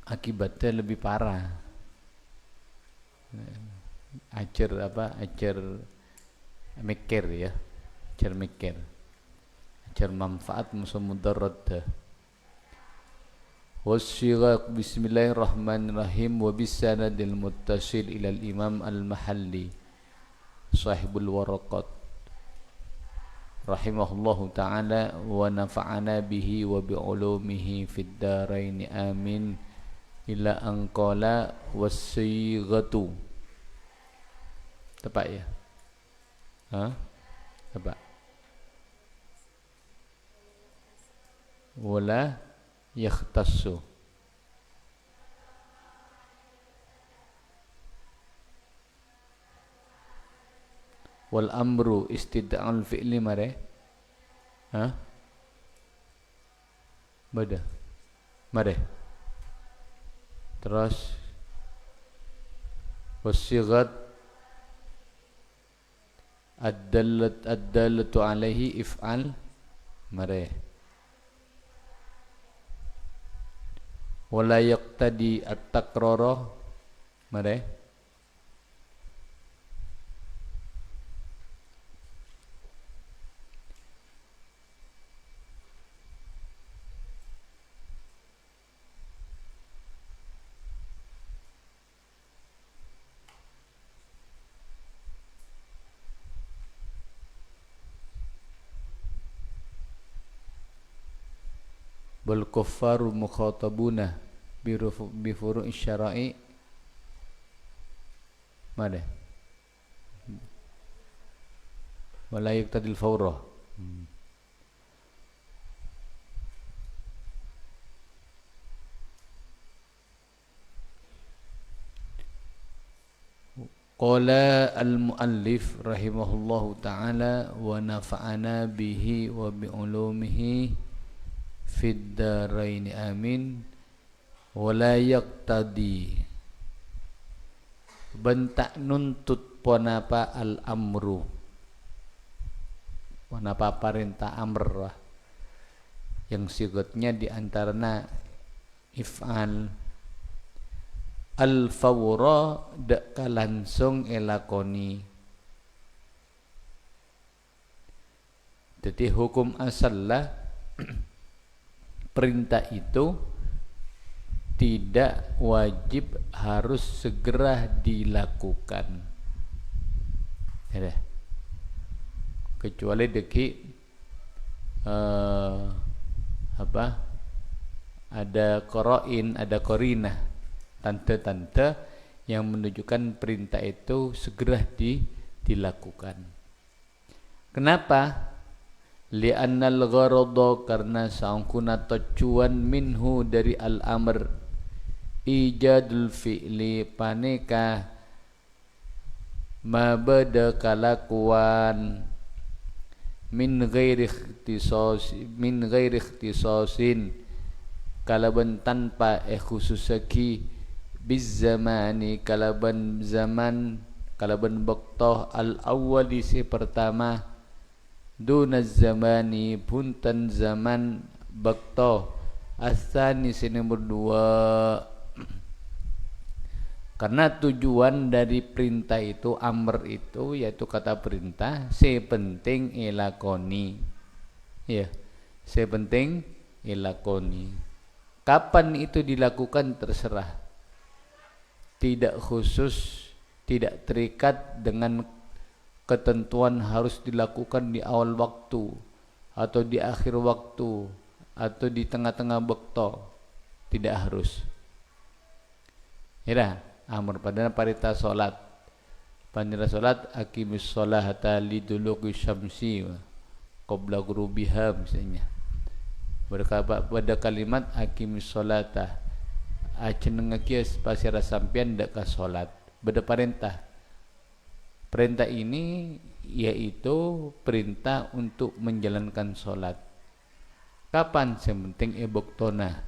akibatnya lebih parah. Acer mikir ya, acer mikir, acer manfaat musuh mudarat. Wasyiraq bismillahirrahmanirrahim wa bisanadil muttasil ila al-imam al-mahalli sahibul waraqat rahimahullahu ta'ala wa nafa'ana bihi wa bi'ulumihi fid darain amin ila an qala wasyiratu. Tepat ya? Tepat. Wala yakhtassu. Wal amru istida'al fi'li mare. Bada. Mare. Terus wasighat ad-dallatu alaihi if'al mare. Wala yaqtadi at-takrara mare. Bal kuffaru mukhatabuna bi furu'i syara'i mana wala yaqtadil fawra. Qala al-muallif rahimahullahu ta'ala wa nafa'ana bihi wa bi ulumihi fid daraini amin wala yaqtadi bentak nuntut ponapa al amru ponapa perintah amr yang sigatnya diantaranya if'al al fawra dak langsung elakoni. Jadi hukum asallah perintah itu tidak wajib harus segera dilakukan. Ya, kecuali deki ada qarain, ada qarinah, tanda-tanda yang menunjukkan perintah itu segera dilakukan. Kenapa? Li'annal gharada karena sangkuna tujuan minhu dari al-amr ijadul fi'li paneka mabada kalakuan min ghairi ikhtisasin kalaban tanpa khususaki biz zamani kalaban zaman kalaban waqtu al-awwali si pertama duna zamani punten zaman bakto asani si nomor 2. Karena tujuan dari perintah itu amr itu yaitu kata perintah sepenting elakoni ya sepenting elakoni. Kapan itu dilakukan terserah, tidak khusus, tidak terikat dengan ketentuan harus dilakukan di awal waktu atau di akhir waktu atau di tengah-tengah waktu, tidak harus. Ya, amr pada parita salat. Panjira salat aqimis sholata liduluki syamsi qabla ghurubiha misalnya. Pada kalimat aqimis sholata aceneng kias pasira sampean dak ka salat. Beda perintah. Perintah ini yaitu perintah untuk menjalankan sholat. Kapan? Sementing ibuktona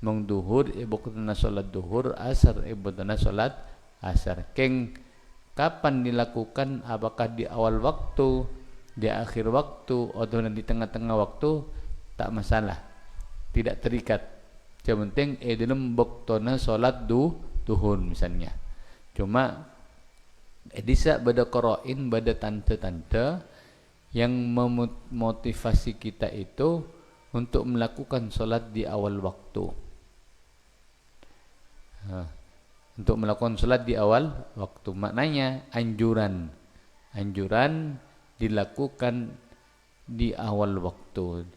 mong duhur ibuktona sholat duhur, asar ibuktona sholat asar. Keng kapan dilakukan? Apakah di awal waktu, di akhir waktu, atau di tengah-tengah waktu? Tak masalah, tidak terikat. Yang penting dalam waktuna salat duhur misalnya. Cuma bisa bada qarain, bada tanda-tanda yang memotivasi kita itu untuk melakukan salat di awal waktu. Untuk melakukan salat di awal waktu, maknanya anjuran dilakukan di awal waktu.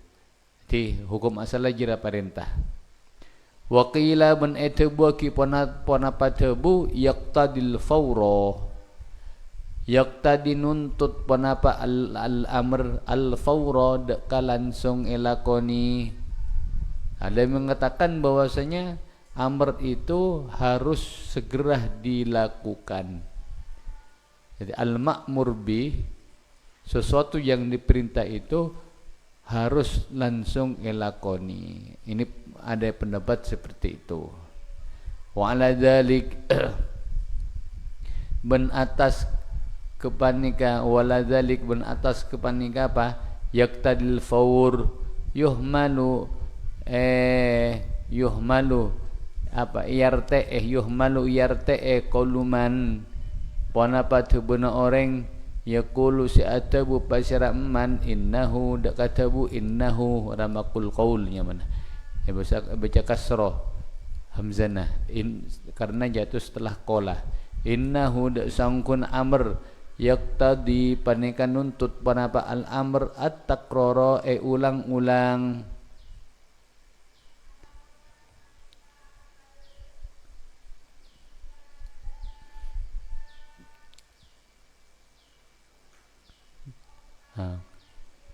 Jadi hukum asalnya jira perintah. Wa qila man etabu ki pona patabu yaqtadil fawra. Yaqtadi nuntut panapa al-amr al-fawra deka langsung elakoni. Ada yang mengatakan bahwasanya amr itu harus segera dilakukan. Jadi al-ma'mur bih, sesuatu yang diperintah itu harus langsung elakoni. Ini ada pendapat seperti itu. Wa ala dzalik ben atas kepanika, wala dzalik ben atas kepanika apa? Yaqtadil fawr yuhmalu apa yuhmalu qauluman panapa tebena orang yaqulu si'atabu pasira man innahu dakatabu innahu ramakul qaulnya mana ya baca kasrah hamzana karena jatuh setelah qala innahu dak sangkun amr yaqtadi paneka nuntut panapa al amr at-takrara ulang-ulang.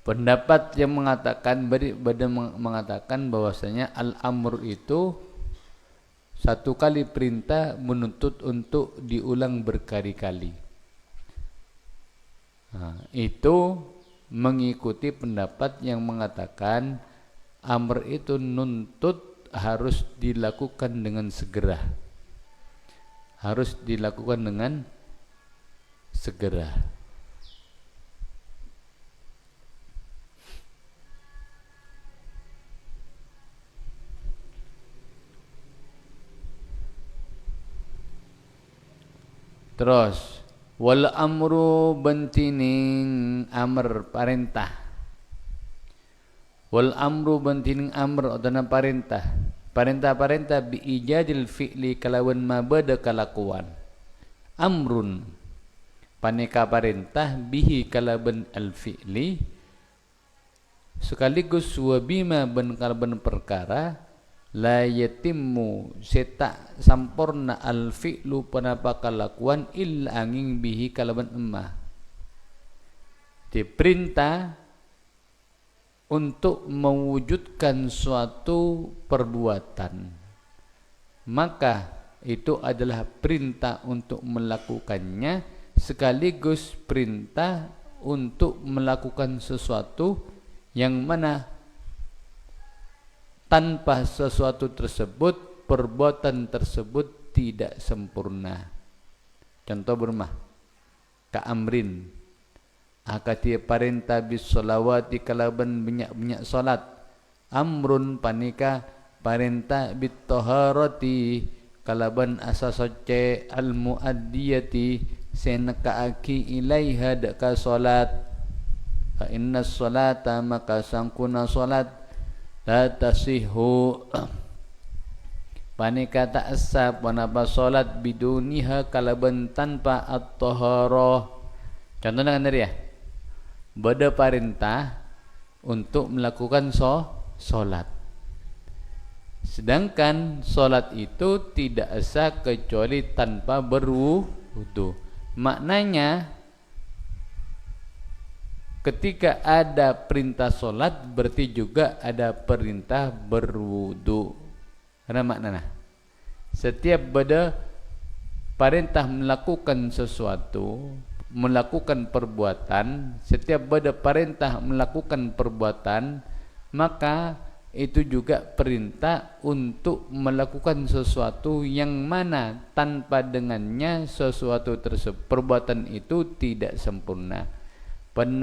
Pendapat yang mengatakan mengatakan bahwasanya al-amr itu satu kali perintah menuntut untuk diulang berkali-kali. Itu mengikuti pendapat yang mengatakan amr itu nuntut harus dilakukan dengan segera. Harus dilakukan dengan segera. Terus wal amru bentining amr perintah. Wal amru bentining amr atau perintah. Perintah bi ijadil fi'li kalawan mabada kalakuan. Amrun paneka perintah bihi kalaban al fi'li sekaligus wa bima ben kalaban perkara la yatimmu seta sampurna al fi'lu panapa kalakuan illa angin bihi kalaban emmah. Diperintah untuk mewujudkan suatu perbuatan, maka itu adalah perintah untuk melakukannya sekaligus perintah untuk melakukan sesuatu yang mana tanpa sesuatu tersebut, perbuatan tersebut tidak sempurna. Contoh bermah, ka'amrin, akati perintah bis solawati kalaban banyak-banyak salat. Amrun panika perintah bit taharati kalaban asasoce al muaddiyati senakaaki ilaiha daka salat. Fa inna salata maka sangkuna salat la tasihu panika tak sah panapa salat biduniha kalaban tanpa at-taharah. Contoh dengan dia bada perintah untuk melakukan salat, sedangkan salat itu tidak sah kecuali tanpa berwudu. Maknanya ketika ada perintah solat berarti juga ada perintah berwudu. Karena maknanya setiap pada perintah melakukan sesuatu, melakukan perbuatan, setiap pada perintah melakukan perbuatan, maka itu juga perintah untuk melakukan sesuatu yang mana tanpa dengannya sesuatu tersebut perbuatan itu tidak sempurna.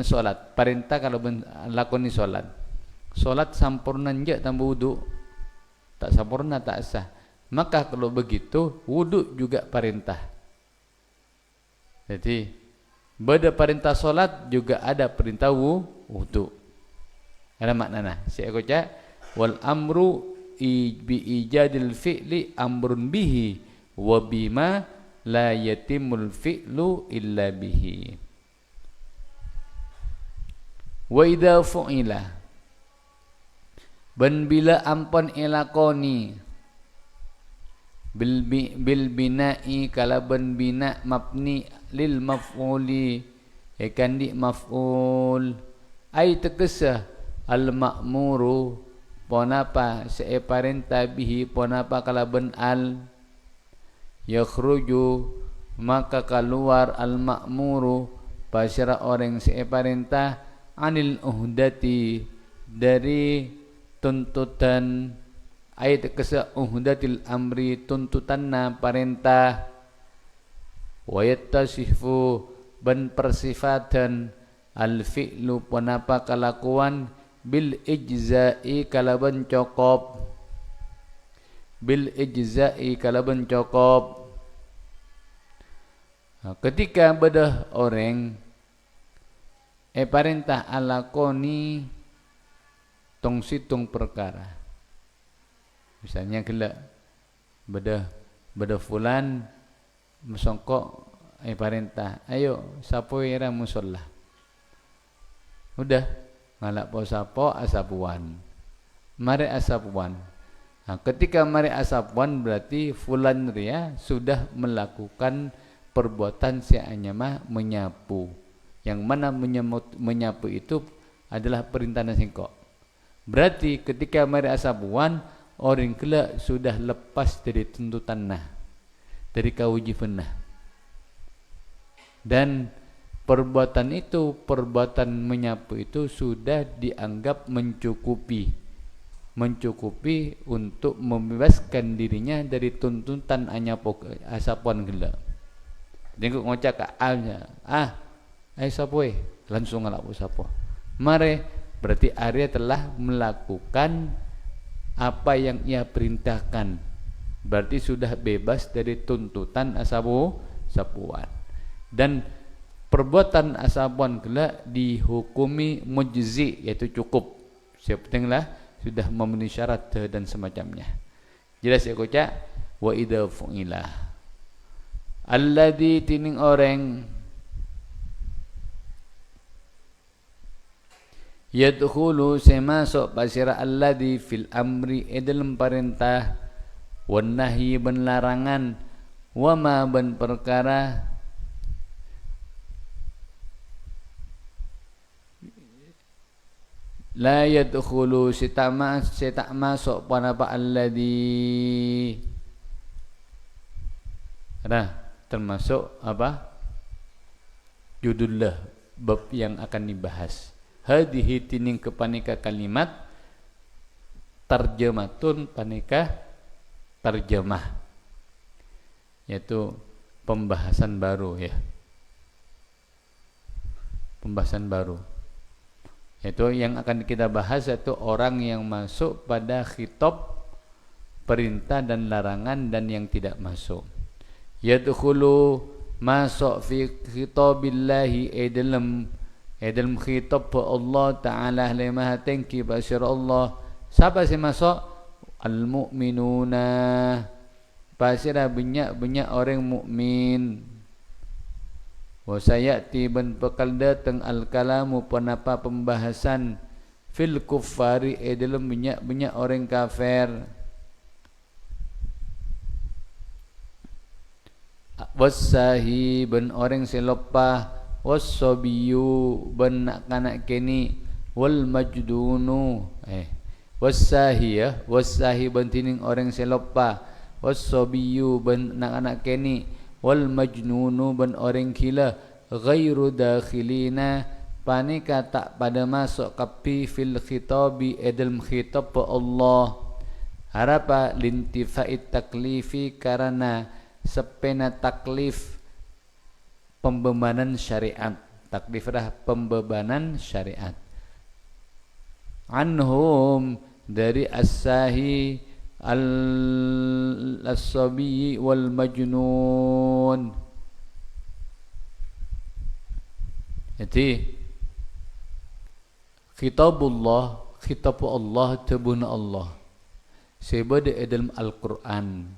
Solat perintah kalau lakoni solat sampurna je tanpa wudu tak sempurna, tak sah. Maka kalau begitu wudu juga perintah. Jadi pada perintah solat juga ada perintah wudu. Ada maknanya. Saya baca wal amru bi ijadil fi'li amrun bihi wa bima la yatimul fi'lu illa bihi. Wa idza fu'ila ban bila ampun ilakoni bil bina'i kalaban bina mabni lil maf'uli ikan di maf'ul ay tegesa al ma'muru ponapa separenta bihi ponapa kalaban al yakhruju maka keluar al ma'muru pasyara orang separenta anil uhdati dari tuntutan ayat kesa uhdatil amri tuntutanna perintah wa yattasifu ban persifatan al fi'lu penapa kelakuan bil ijza'i kalaban cokop bil ijza'i kalaban cokop. Nah, ketika bedah orang perintah alakoni tong situng perkara. Misalnya gila beda fulan mesongkok perintah ayo sapo ira musola udah ngalak po sapo asapuan mari asapuan. Nah, ketika mari asapuan berarti fulan ria sudah melakukan perbuatan sianyama menyapu, yang mana menyapu itu adalah perintah singkok. Berarti ketika mari asapuan orang kelak sudah lepas dari tuntutan nah, dari kewajiban nah. Dan perbuatan itu, perbuatan menyapu itu sudah dianggap mencukupi untuk membebaskan dirinya dari tuntutan anyapok asapuan gelak. Jadi ngocak ke alnya, sapoe langsung ngalak sapo. Mare berarti Arya telah melakukan apa yang ia perintahkan, berarti sudah bebas dari tuntutan sapuan. Dan perbuatan asapuan gelak dihukumi mujzi, yaitu cukup. Sepentinglah sudah memenuhi syarat dan semacamnya. Jelas ya kocak. Wa idza fu'ila alladzi tining orang yadkhulu semasuk pasira alladzi fil amri dalam perintah wan nahyi ban larangan wa ma ban perkara la yadkhulu setak masuk panapa alladzi termasuk apa judullah bab yang akan dibahas. Hadhihi tining kepanika kalimat tarjamatun panika tarjamah, yaitu pembahasan baru ya. Pembahasan baru. Yaitu yang akan kita bahas yaitu orang yang masuk pada khitab perintah dan larangan dan yang tidak masuk. Yadkhulu masuk fi khitabillahi dalam khitab Allah Ta'ala lemaha tengki basyar Allah. Siapa sih masuk? Al-mu'minuna, basyara banyak orang mukmin. Wa sayati ban bakal datang al-kalamu penapa pembahasan fil kuffari dalam banyak orang kafir. Wasahi ban orang selopah, wasabiyu ban kanak keni, wal majdunu wasahi ya, wasahi ban tining orang selopah, wasabiyu ban anak keni, wal majnunu ban orang gila, ghairu dakhilina panika tak pada masuk kapi fil khitabi dalam khitab Allah. Harapa lintifa'it taklifi karena sepena taklif pembebanan syariat. Taklif dah pembebanan syariat. Anhum dari as-sahi al-sabi wal majnun. Jadi khitabullah, khitab Allah tabun Allah sebada dalam Al-Qur'an,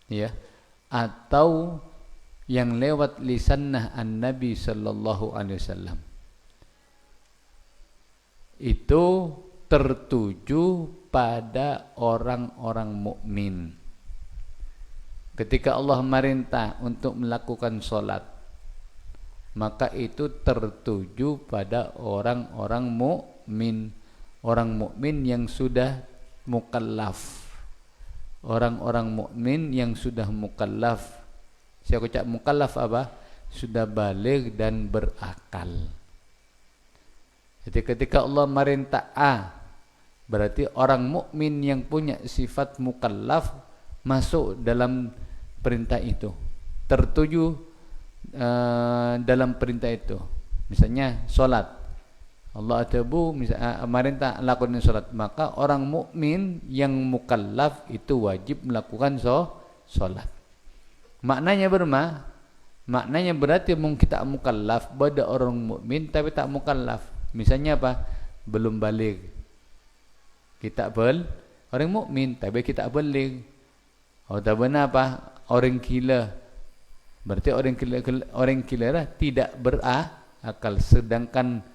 ya, atau yang lewat lisanah an-Nabi sallallahu alaihi wasallam, itu tertuju pada orang-orang mukmin. Ketika Allah merintah untuk melakukan sholat, maka itu tertuju pada orang-orang mukmin, orang mukmin yang sudah mukallaf, orang-orang mukmin yang sudah mukallaf. Saya ucap mukallaf apa? Sudah baligh dan berakal. Jadi ketika Allah merintah A, berarti orang mukmin yang punya sifat mukallaf masuk dalam perintah itu, tertuju dalam perintah itu. Misalnya solat, Allah atabu merintah lakukan solat, maka orang mukmin yang mukallaf itu wajib melakukan solat. Maknanya maknanya berarti kita mukallaf pada orang mukmin tapi tak mukallaf. Misalnya apa? Belum baligh. Kita orang mukmin tapi kita baligh. Oh, tak benar apa? Orang gila. Berarti orang gila lah tidak berakal, sedangkan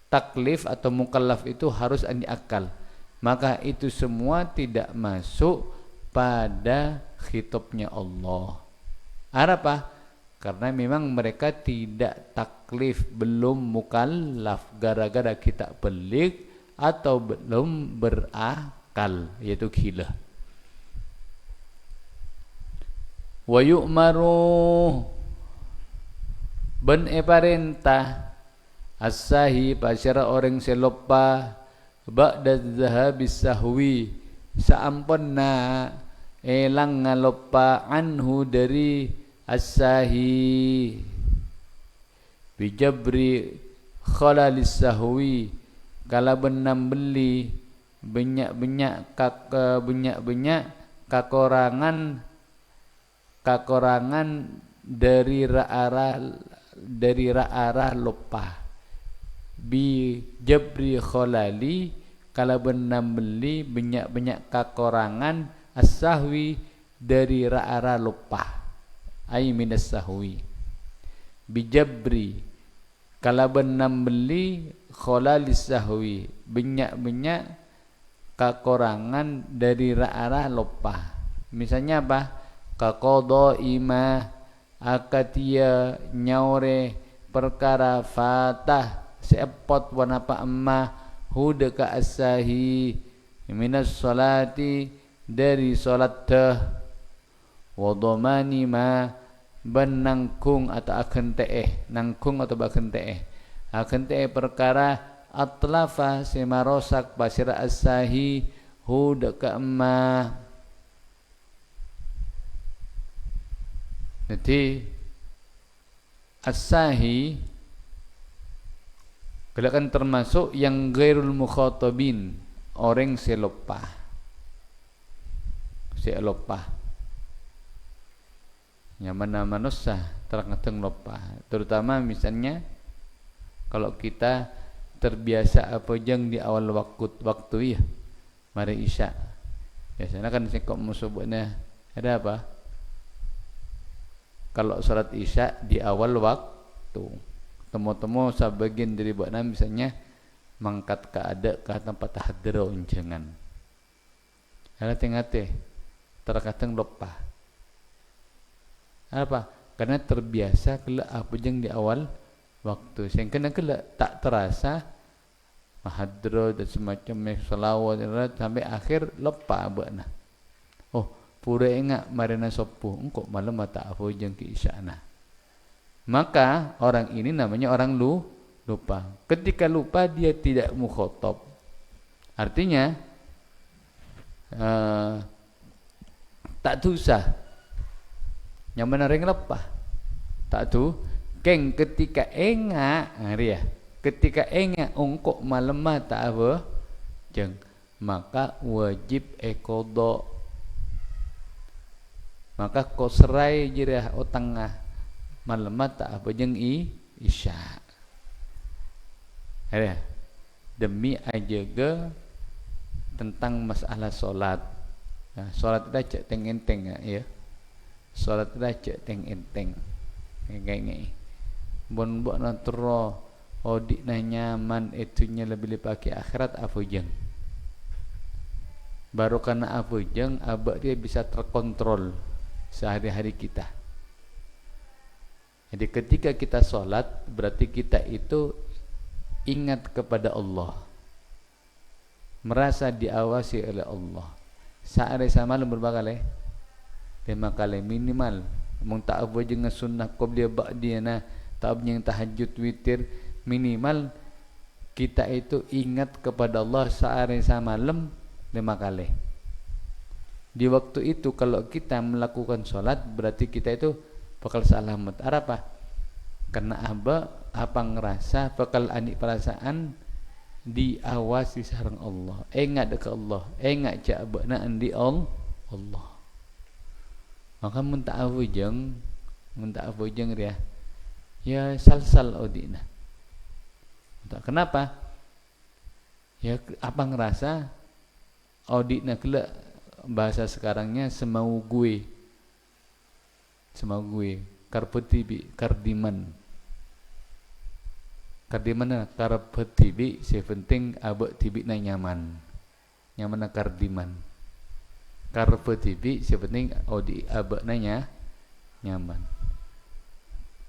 taklif atau mukallaf itu harus ada akal. Maka itu semua tidak masuk pada khitabnya Allah. Apa? Karena memang mereka tidak taklif, belum mukallaf, gara-gara kita baligh atau belum berakal, yaitu gila. Wa yu'maru ben perintah as-sahi pasyara orang selopa ba'da zahabis sahwi saamponna elang ngalopa anhu dari as-sahi bijabri khalalis sahwi kala benam beli banyak kakorangan dari arah lupa bi jabri khalali kala benam beli banyak kakorangan as-sahwi dari arah lupa ay minas sahwi bi jabri kala benam beli khalalis sahwi banyak kakorangan dari arah lupa. Misalnya apa? Kakodo ima akatia nyaure perkara fatah seepot wanapa emma huda ka asahi minas salati dari salat wadomani ma ban nangkung atau akan nangkung atau akan perkara atlafa semarosak pasira asahi huda ka emma. Jadi as-sahi kan termasuk yang ghairul mukhatabin, orang selopah. Yang mana manusia terkadang lupa. Terutama misalnya kalau kita terbiasa apa jeng di awal waktu ya, mari isya. Biasanya kan kok musubnya ada apa? Kalau salat isya di awal waktu, temu-temu sebagian dari buatna misalnya mangkat ke ada ke tempat hadro jangan. Ada tengate terkadang lupa. Apa? Karena terbiasa kelak apa jeng di awal waktu. Sehingga kelak tak terasa hadro dan semacam selawat sampai akhir lupa buatna. Oh, pura ingat marina sopo engkau malam mata apa jeng ke isyana. Maka orang ini namanya orang lupa. Ketika lupa dia tidak mukhatab. Artinya tak dosa. Yang mana orang lupa tak tu keng ketika enga ya. Ketika enga engkau malam mata apa jeng, maka wajib ekodo maka ko serai jirah o tengah malam tak apa jeng isya ya demi ajaga tentang masalah solat. Nah, solat dah cek teng enteng ya solat dah cek teng enteng kayak ni bon buat natro odik na nyaman itunya lebih pakai akhirat apa jeng baru karena apa jeng abak dia bisa terkontrol sehari-hari kita. Jadi ketika kita sholat berarti kita itu ingat kepada Allah, merasa diawasi oleh Allah. Sehari semalam berapa kali? 5 kali minimal. Mung tak apa jeung sunnah qobliyah ba'diyah nah, tak apa yang tahajud witir minimal kita itu ingat kepada Allah sehari semalam 5 kali. Di waktu itu kalau kita melakukan sholat berarti kita itu bakal selamat. Apa? Karena apa ngerasa bakal anik perasaan diawasi sareng Allah. Ingat ke Allah, ingat cak abana andi Allah. Maka mun tak awujeng dia. Ya sal odina. Kenapa? Ya apa ngerasa odina kelak bahasa sekarangnya semau gue karpetibi kardiman karpetibi sepenting abek tibi na nyaman na kardiman karpetibi sepenting odi abek nanya nyaman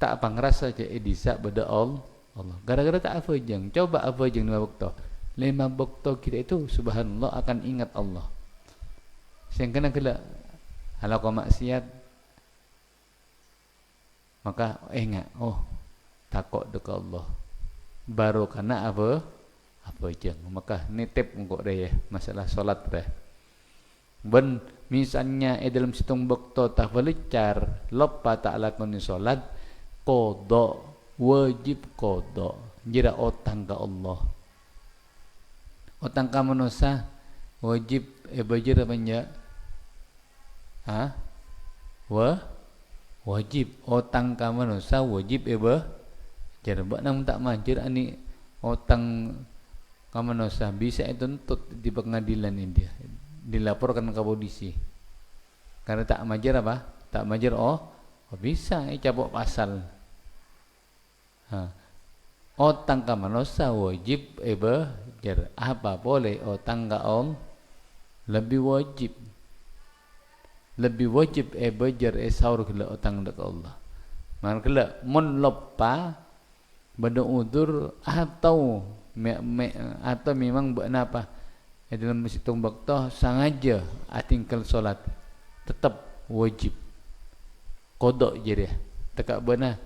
tak apa ngerasa je edisa beda Allah gara-gara tak apa jeng coba apa jeng 5 waktu kita itu subhanallah akan ingat Allah sing kena kela kalau kau maksiat maka ingat takut dekat Allah baru karena apa jeng maka nitip engkau deh masalah solat deh ben misalnya dalam situng bekto tak belicar lupa tak lakoni solat kodok wajib kodok jira otang ke Allah otang ka manusia wajib bajir apa enggak wajib otang ka manusia wajib jar mbak nang tak manjir ani otang ka manusia bisa dituntut di pengadilan India dilaporkan ke polisi karena tak majer apa tak majer bisa cabut pasal otang ka manusia wajib jar apa boleh otang ka lebih wajib bajar saur kala otang dekat Allah. Man kala mun lupa benda udur atau memang buat apa? Dalam situng bakto sengaja atingkal solat tetap wajib. Kodok je dia. Tekak benar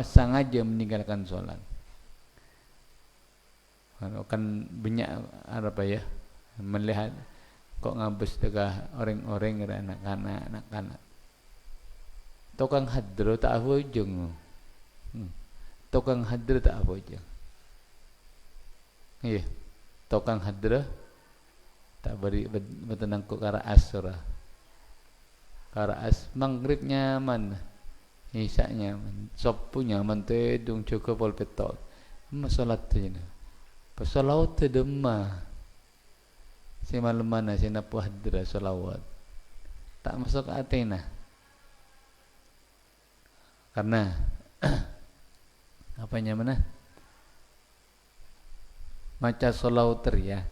sengaja meninggalkan solat. Kan banyak apa ya melihat kok ngabes dekah orang-orang anak-anak tukang hadro tak apa ujung tukang hadro tak apa ujung iya tukang hadro tak beri betenang kok kara asura kara as maghrib nyaman isya nyaman sopu nyaman tedung cukup pol petot masalah tu ni pasalau tu demah si malam mana si napu hadra salawat tak masuk Athena karena apanya mana maca salawat ya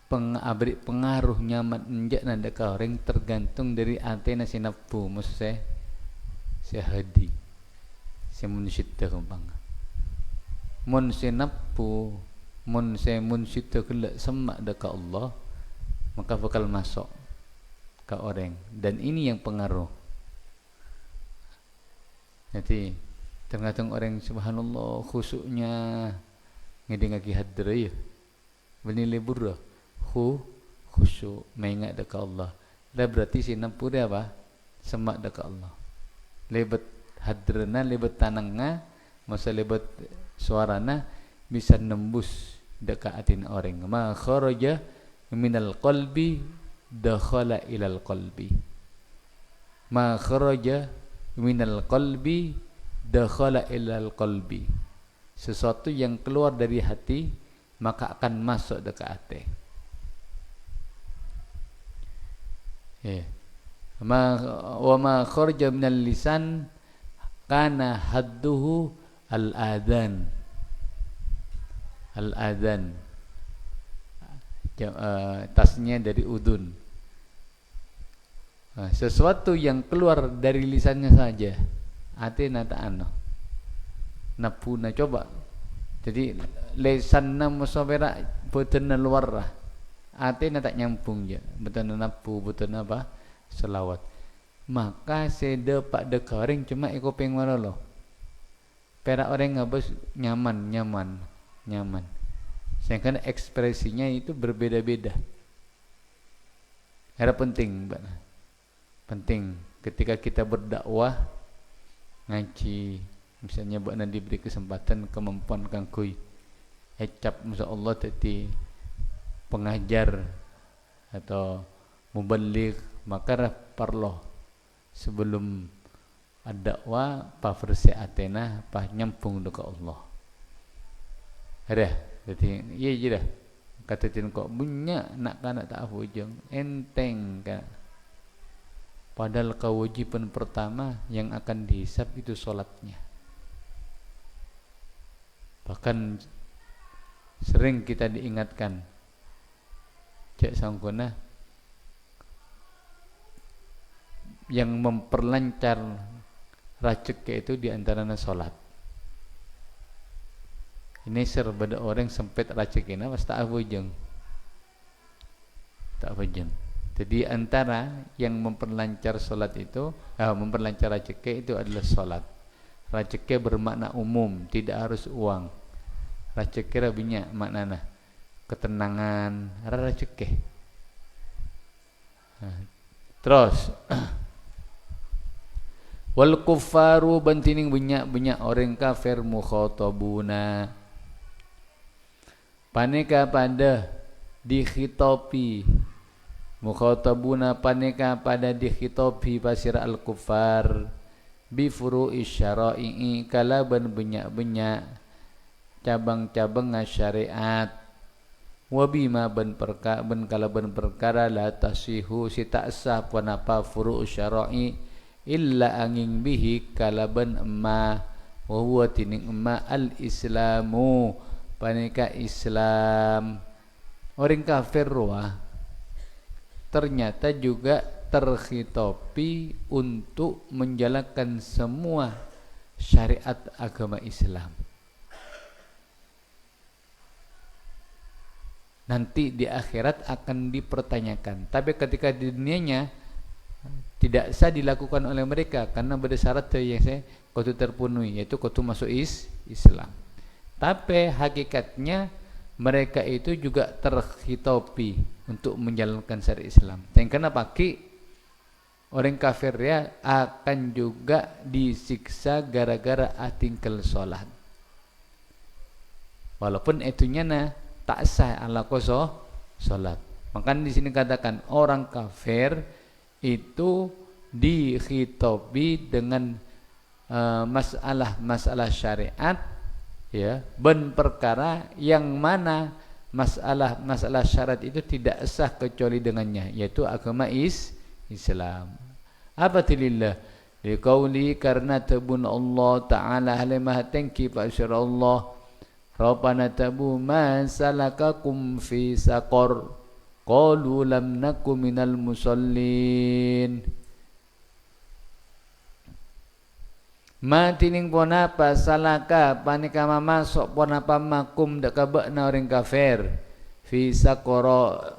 pengaruh nyaman enjak nanda ka orang tergantung dari Athena si napu maksud saya hadi si munsyid kumpang mun si napu mun sita kelak semak dekat Allah maka bakal masuk ke orang dan ini yang pengaruh nanti tergantung orang subhanallah khusyuknya ngedengaki hadra ya bernilai buruk khusyuk mengingat dekat Allah dah berarti sinampu dia apa semak dekat Allah lebat hadrana lebat tanangna masa lebat suarana bisa nembus dekat hati orang ma kharaja minal qalbi dakhala ilal qalbi ma kharaja minal qalbi dakhala ilal qalbi. Sesuatu yang keluar dari hati maka akan masuk ke hati. Ya. Wa ma kharaja minal lisan kana hadduhu al-adhan. Al-adhan. Tasnya dari udun. Sesuatu yang keluar dari lisannya saja ate nata ano napuna coba. Jadi lisanna musawira boten luar lah ate nata nyambung ya boten napu boten apa selawat. Maka sede pak de goreng cuma iko pengwara loh perak orang ngabus nyaman. Sedangkan ekspresinya itu berbeda-beda. Era penting, Mbak. Penting ketika kita berdakwah ngaji, misalnya Mbak diberi kesempatan kemampuan kangkui ecap masyaallah tadi pengajar atau muballigh, maka perlu sebelum ad-dakwah pa versi atena pa nyambung ke Allah. Ada jadi iya je dah kata tin kok bunyak nak kana tak hujung enteng kan. Padahal kewajiban pertama yang akan dihisab itu solatnya. Bahkan sering kita diingatkan cek sangkuna yang memperlancar rezeki itu diantaranya solat. Ini serbeda orang sempit rezekina pas tak hujung. Tak hujung. Jadi antara yang memperlancar solat itu, memperlancar rezeki itu adalah solat. Rezeki bermakna umum, tidak harus uang. Rezeki rabinya maknana ketenangan, rezeki. Terus wal kuffaru bantining banyak orang kafir mukhatabuna. Paneka pada dikhitopi mukhatabuna paneka pada dikhitopi pasir al-kuffar bi furu'i syara'i kalaban banyak cabang-cabang syariat wa bima ban kalaban perkara la tasihu si tak sah panapa furu'u syara'i illa angin bihi kalaban emma wa huwa tining emma al-islamu paneka Islam. Orang kafir wah ternyata juga terkhitopi untuk menjalankan semua syariat agama Islam. Nanti di akhirat akan dipertanyakan. Tapi ketika di dunianya tidak sah dilakukan oleh mereka karena ada syarat yang saya kudu terpenuhi, yaitu kudu masuk Islam. Tapi hakikatnya mereka itu juga terkhitopi untuk menjalankan syariat Islam. Dan kenapa orang kafir ya akan juga disiksa gara-gara atingkel sholat. Walaupun itunya tak sah ala koso sholat. Makanya di sini katakan orang kafir itu dikhitopi dengan masalah syariat. Ya, ben perkara yang mana masalah syarat itu tidak sah kecuali dengannya, yaitu agama Islam. Apa tilillah? Liqauli karena tabun Allah Ta'ala halimah tengki fa'asyar Allah Rabbana tabu ma salakakum fi saqar qalu lam naku minal musallin. Matining ponapa salaka panika mamasok ponapa makum dak kabakna orang kafir fi saqara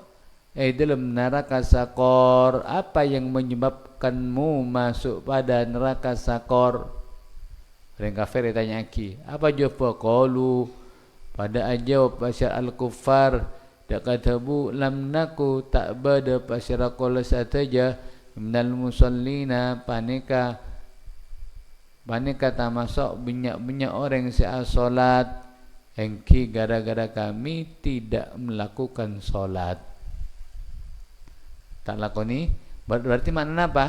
dalam neraka sakor. Apa yang menyebabkanmu masuk pada neraka sakor? Orang kafir ditanya lagi. Apa jawab qalu pada ajawab pasal al-kuffar dak katabu lam naku tak bada pasal qala sataja minal musallina panika tak masuk banyak orang yang solat engki gara-gara kami tidak melakukan solat. Tak lakoni berarti makna apa?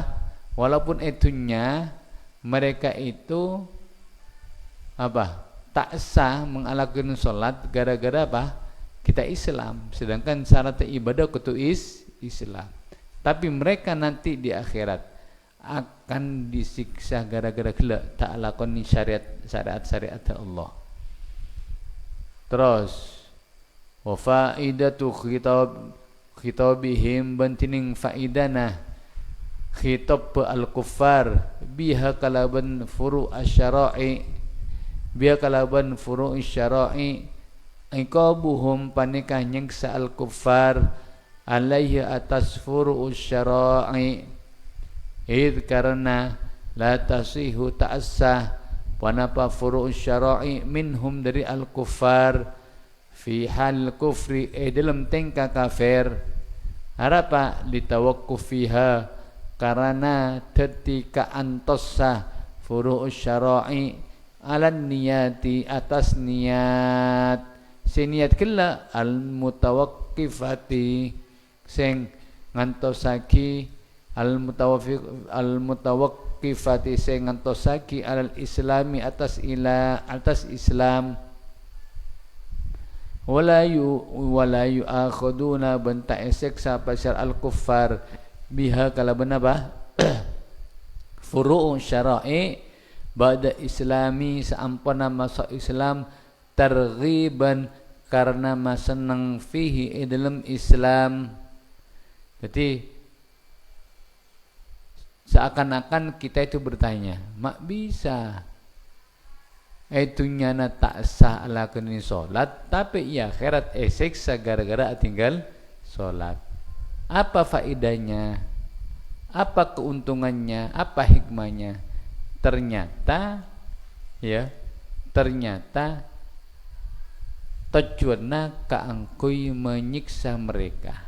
Walaupun itunya mereka itu apa? Tak sah mengalakan sholat gara-gara apa? Kita Islam. Sedangkan syarat ibadah kudu Islam. Tapi mereka nanti di akhirat akan disiksa gara-gara gelak tak lakoni syariat Allah. Terus wa faidatu khitabihim bantining faidana khitab al-kuffar biha kalaban furu' asy-syara'i biha kalaban furu' asy-syara'i iqabuhum panikah nyengsa al-kuffar alaihi atas furu' asy-syara'i id karena la tasihu ta'assah wanapa furu' asy-syara'i minhum dari al-kuffar fi hal kufri dalam tingkah kafir harapa litawaqqufiha karena ketika antossa furu'us syara'i alan niyati atas niat siniat kala al mutawaqqifati sing ngantosaki al mutawaqqifati sing ngantosaki al islami atas Islam walayu akhuduna benta esek sa pasal al kuffar biha kalaban apa furu' syara'i ba'da islami saampana masuk Islam targhiban karena masenang fihi dalam Islam. Jadi seakan-akan kita itu bertanya, mak bisa itunya na tak sah ala kini solat tapi ya akhirat siksa gara-gara tinggal solat. Apa faedahnya? Apa keuntungannya? Apa hikmahnya? Ternyata tujuannya kaangkui menyiksa mereka.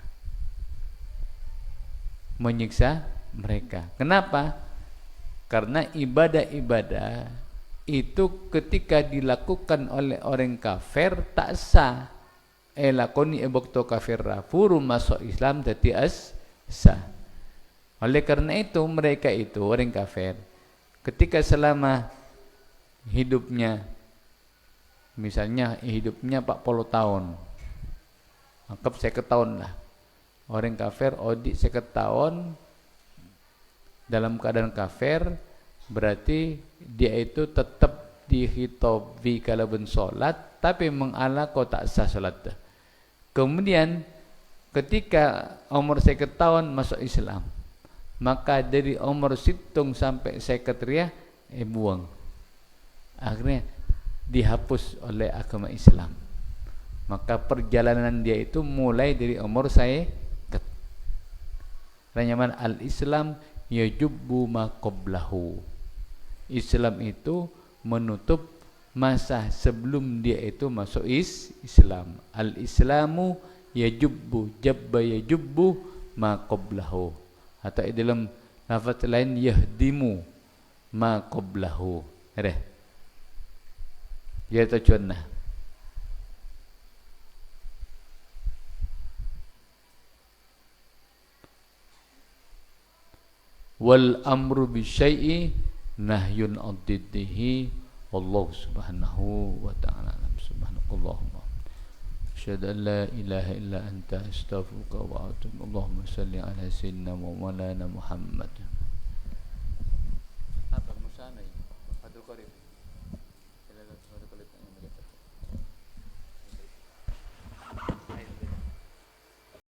Kenapa? Karena ibadah-ibadah itu ketika dilakukan oleh orang kafir tak sah. Lakoni ebokto kafir furu masuk Islam jadi sah. Oleh karena itu mereka itu orang kafir ketika selama hidupnya misalnya hidupnya 40 tahun anggap 50 tahun lah orang kafir odik 50 tahun dalam keadaan kafir berarti dia itu tetap dihitobi kalaban solat tapi mengalah kau tak sah solat. Kemudian ketika umur 50 tahun masuk Islam, maka dari umur situng sampai 50 buang. Akhirnya dihapus oleh agama Islam. Maka perjalanan dia itu mulai dari umur saya Ranyaman al-Islam yajubbu ma qablahu. Islam itu menutup masa sebelum dia itu masuk Islam. Al-Islamu yajubbu jabba yajubbu ma qablahu. Atau dalam lafaz lain yahdimu ma qablahu. Ada. Ya tujuannya. Wal amru bi syai'i nahyun ad-diddihi wallahu subhanahu wa ta'ala subhanakallahumma asyhadu an la ilaha illa anta astaghfiruka wa atubu Allahumma shalli ala sayyidina wa maulana Muhammad. Apa musana? Abdul Karim.